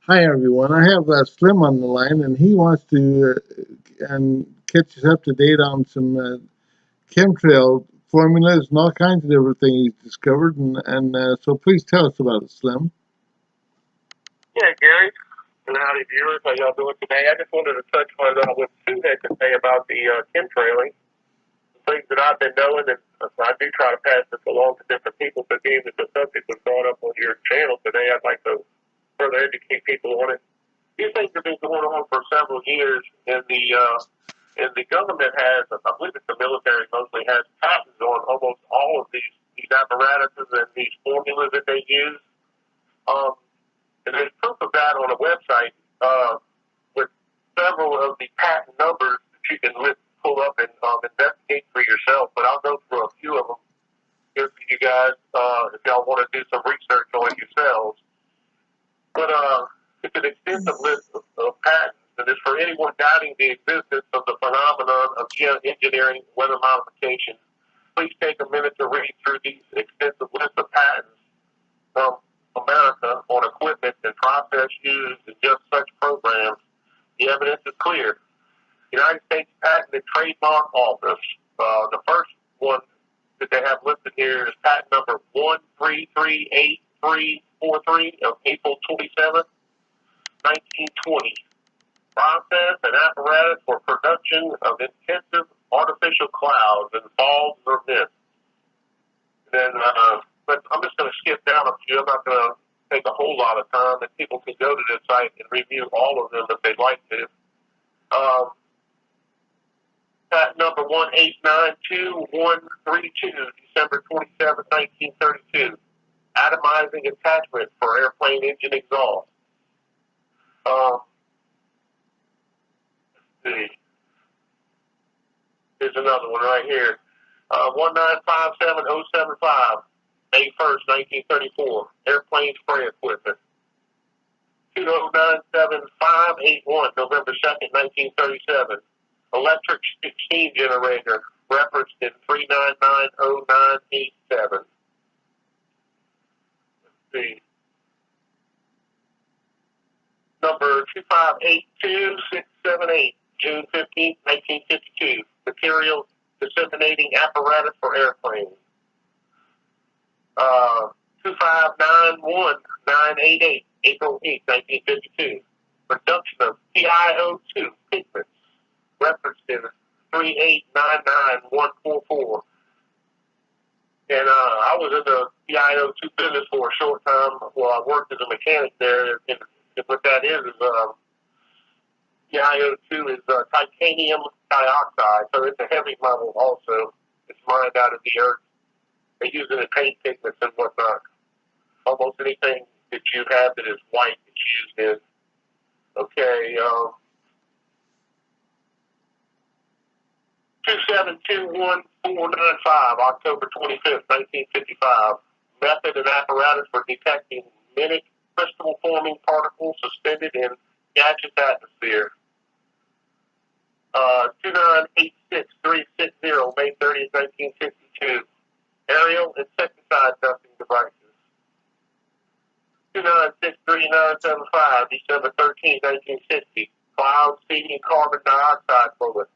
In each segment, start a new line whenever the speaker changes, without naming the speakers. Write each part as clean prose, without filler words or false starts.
Hi everyone. I have Slim on the line, and he wants to and catch us up to date on some chemtrail formulas and all kinds of different things he's discovered. And so please tell us about it, Slim.
Yeah, Gary, and howdy viewers. How y'all doing today? I just wanted to touch on what Sue had to say about the chemtrailing, the things that I've been knowing, and I do try to pass this along to different people. But being that the subject was brought up on your channel today, I'd like to further educate people on it. These things have been going on for several years, and the government has, I believe it's the military mostly, has patents on almost all of these apparatuses and these formulas that they use. Um, and there's proof of that on a website with several of the patent numbers that you can pull up and investigate for yourself. But I'll go through a few of them here for you guys if y'all want to do some research on it yourselves. But it's an extensive list of patents, and it's for anyone doubting the existence of the phenomenon of geoengineering weather modification. Please take a minute to read through these extensive list of patents from America on equipment and process used in just such programs. The evidence is clear. United States Patent and Trademark Office, the first one that they have listed here is patent number 1338343 of April 27th, 1920. Process and apparatus for production of intensive artificial clouds and falls or mists. Then, but I'm just going to skip down a few. I'm not going to take a whole lot of time, and people can go to this site and review all of them if they'd like to. Patent number 1892132, December 27, 1932. Atomizing attachment for airplane engine exhaust. Let's see. Here's another one right here. 1957075, May 1st, 1934. Airplane spray equipment. 2097581, November 2nd, 1937. Electric steam generator, referenced in 3990987. Let's see. Number 2582678, June 15th, 1952. Material disseminating apparatus for airplanes. 2591988, April 8th, 1952. Production of TiO2 pigments, referenced in 3899144. And I was in the TiO2 business for a short time while I worked as a mechanic there. And what that is TiO2 is titanium dioxide, so it's a heavy metal also. It's mined out of the earth. They use it in paint pigments and whatnot. Almost anything that you have that is white it's used in. Okay, 2721495, October 25th, 1955. Method and apparatus for detecting minute crystal forming particles suspended in gaseous atmosphere. 2986360, May 30th, 1962. Aerial insecticide dusting devices. 2963975, December 13th, 1960. Cloud seeding carbon dioxide bullets.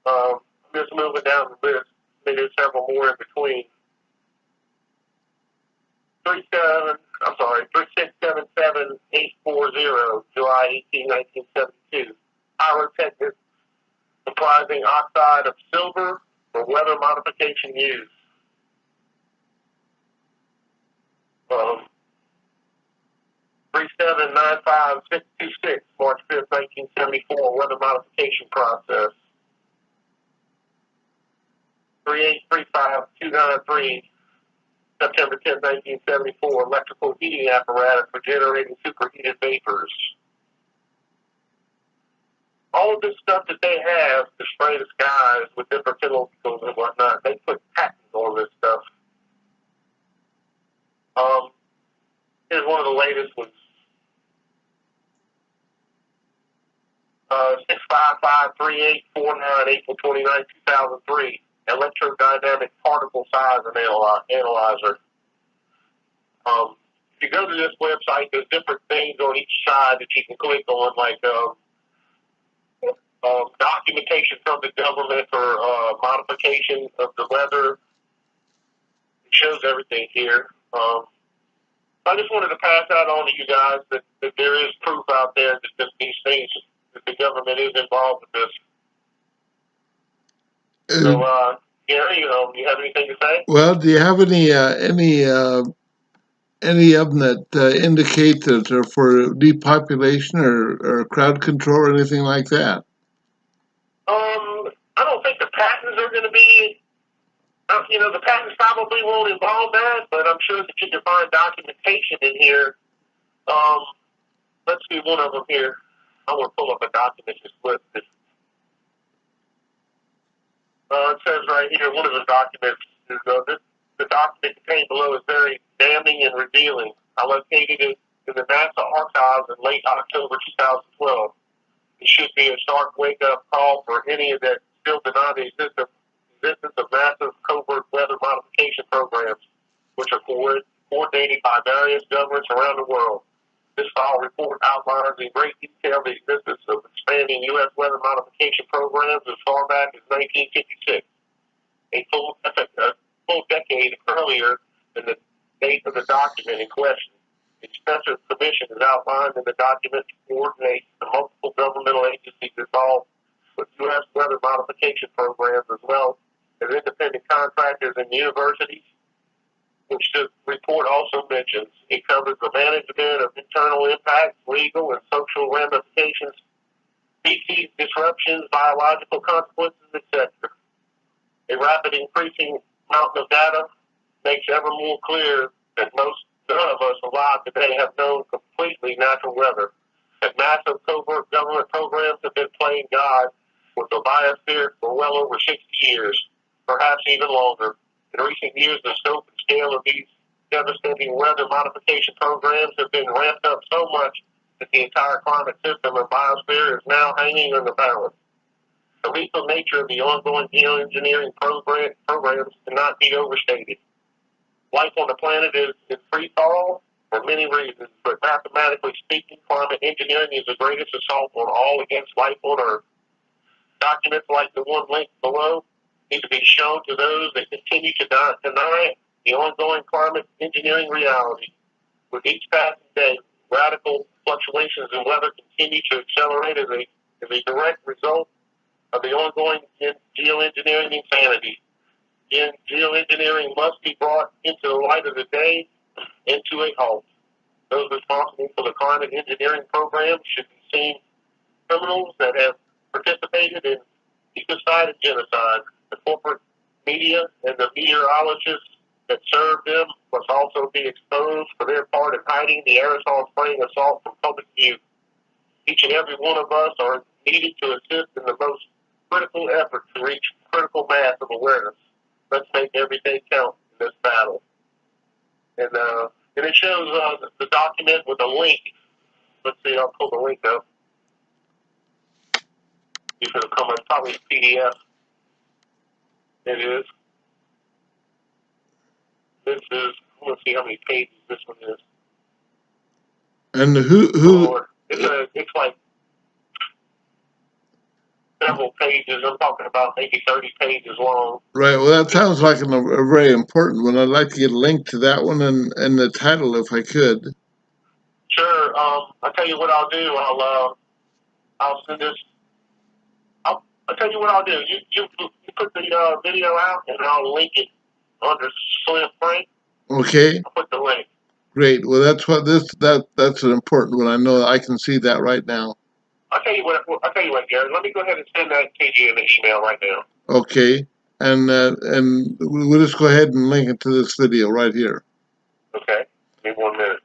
I'm just moving down the list. There's several more in between. 3677840, July 18, 1972. Pyrotechnics comprising oxide of silver for weather modification use. 3795626, March 5th, 1974, weather modification process. 3835293, September 10, 1974, electrical heating apparatus for generating superheated vapors. All of this stuff that they have to spray the skies with different chemicals and whatnot, they put patents on this stuff. Here's one of the latest ones. 6553849, April 29, 2003. Electrodynamic particle size analyzer. if you go to this website, there's different things on each side that you can click on, like documentation from the government for modification of the weather. It shows everything here. I just wanted to pass that on to you guys that there is proof out there that these things, that the government is involved with this. So, Gary, you have anything to say?
Well, do you have any of them that indicate that they're for depopulation or crowd control or anything like that?
I don't think the patents are going to be, the patents probably won't involve that, but I'm sure that you can find documentation in here. Let's see one of them here. I want to pull up a document just with this. It says right here, one of the documents is the document contained below is very damning and revealing. I located it in the NASA archives in late October 2012. It should be a stark wake-up call for any that still deny the existence of massive covert weather modification programs, which are coordinated by various governments around the world. This file report outlines in great detail the existence of expanding U.S. weather modification programs as far back as 1956, a full decade earlier than the date of the document in question. Extensive commission is outlined in the document to coordinate the multiple governmental agencies involved with U.S. weather modification programs, as well as independent contractors and universities, which the report also mentions. It covers the management of internal impacts, legal and social ramifications, species disruptions, biological consequences, etc. A rapid increasing mountain of data makes ever more clear that none of us alive today have known completely natural weather. That massive covert government programs have been playing God with the biosphere for well over 60 years, perhaps even longer. In recent years, the scope and scale of these devastating weather modification programs have been ramped up so much that the entire climate system and biosphere is now hanging in the balance. The lethal nature of the ongoing geoengineering programs cannot be overstated. Life on the planet is in free fall for many reasons, but mathematically speaking, climate engineering is the greatest assault on all against life on Earth. Documents like the one linked below need to be shown to those that continue to deny the ongoing climate engineering reality. With each passing day, radical fluctuations in weather continue to accelerate as a direct result of the ongoing geoengineering insanity. Geoengineering must be brought into the light of the day and to a halt. Those responsible for the climate engineering program should be seen criminals that have participated in ecocide and genocide. The corporate media and the meteorologists that serve them must also be exposed for their part in hiding the aerosol spraying assault from public view. Each and every one of us are needed to assist in the most critical effort to reach critical mass of awareness. Let's make everything count in this battle. And it shows the document with a link. Let's see, I'll pull the link up. You should have come in probably a PDF. It is. This is, let's see how many pages this one is.
And who?
It's like several pages. I'm talking about maybe 30 pages long.
Right. Well, that sounds like a very important one. I'd like to get a link to that one and the title if I could.
Sure. I'll tell you what I'll do. I'll send this. I'll tell you what I'll do. You put the video out and I'll link it under Slim Frank.
Okay.
I'll put the link.
Great. Well, that's an important one. I know I can see that right now.
I'll tell you what, Gary. Let me go ahead and send that to you in the email right now.
Okay. And we'll just go ahead and link it to this video right here.
Okay. Give me 1 minute.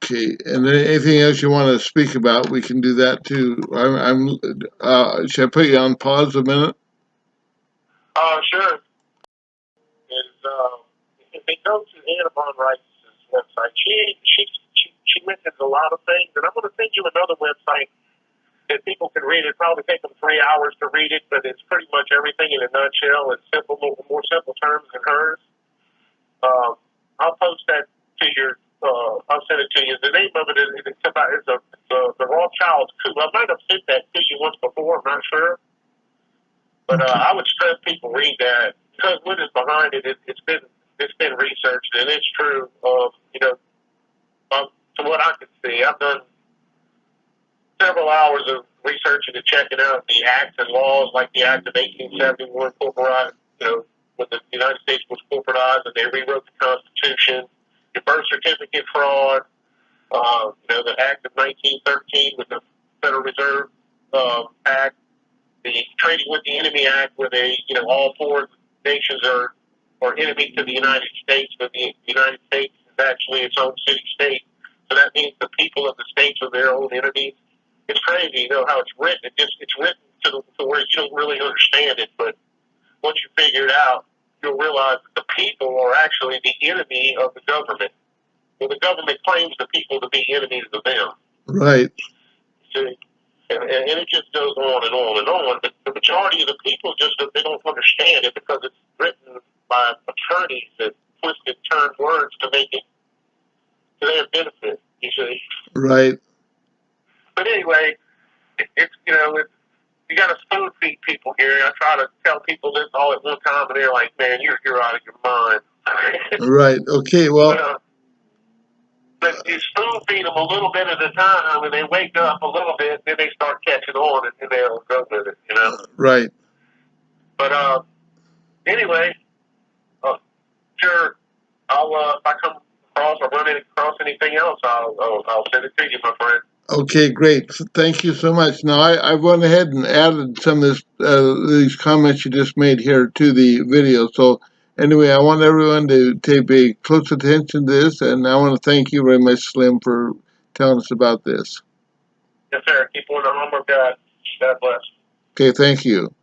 Okay. And anything else you want to speak about, we can do that too. Should I put you on pause a minute?
Sure. If they go to Anna Von Rice's website, she mentions a lot of things, and I'm going to send you another website that people can read. It probably take them 3 hours to read it, but it's pretty much everything in a nutshell in more simple terms than hers. I'll post that to your. I'll send it to you. The name of it is the Rothschild coup. I might have sent that to you once before. I'm not sure, but I would stress people read that because what is behind it, it's been researched and it's true. From what I can see, I've done several hours of researching and checking out the acts and laws, like the Act of 1871, when the United States was corporatized and they rewrote the Constitution, the birth certificate fraud, the Act of 1913 with the Federal Reserve Act, the Trading with the Enemy Act, where all four nations are enemies to the United States, but the United States is actually its own city-state. So that means the people of the states are their own enemies. It's crazy, how it's written. It's written to where you don't really understand it, but once you figure it out, you'll realize that the people are actually the enemy of the government. Well, the government claims the people to be enemies of them.
Right.
See? And it just goes on and on and on. But the majority of the people they don't understand it because it's written by attorneys that twist and turn words to make it to their benefit, you see.
Right.
But anyway, you got to spoon feed people, Gary. I try to tell people this all at one time, and they're like, "Man, you're out of your mind."
Right. Okay. Well.
But you spoon feed them a little bit at a time, and they wake up a little bit, then they start catching on, and they'll go with it,
Right.
But anyway, sure. If I come across or run across anything else, I'll send it to you, my friend.
Okay, great. Thank you so much. Now, I went ahead and added some of these comments you just made here to the video. So, anyway, I want everyone to pay close attention to this, and I want to thank you very much, Slim, for telling us about this.
Yes, sir. Keep on the armor of God. God bless.
Okay, thank you.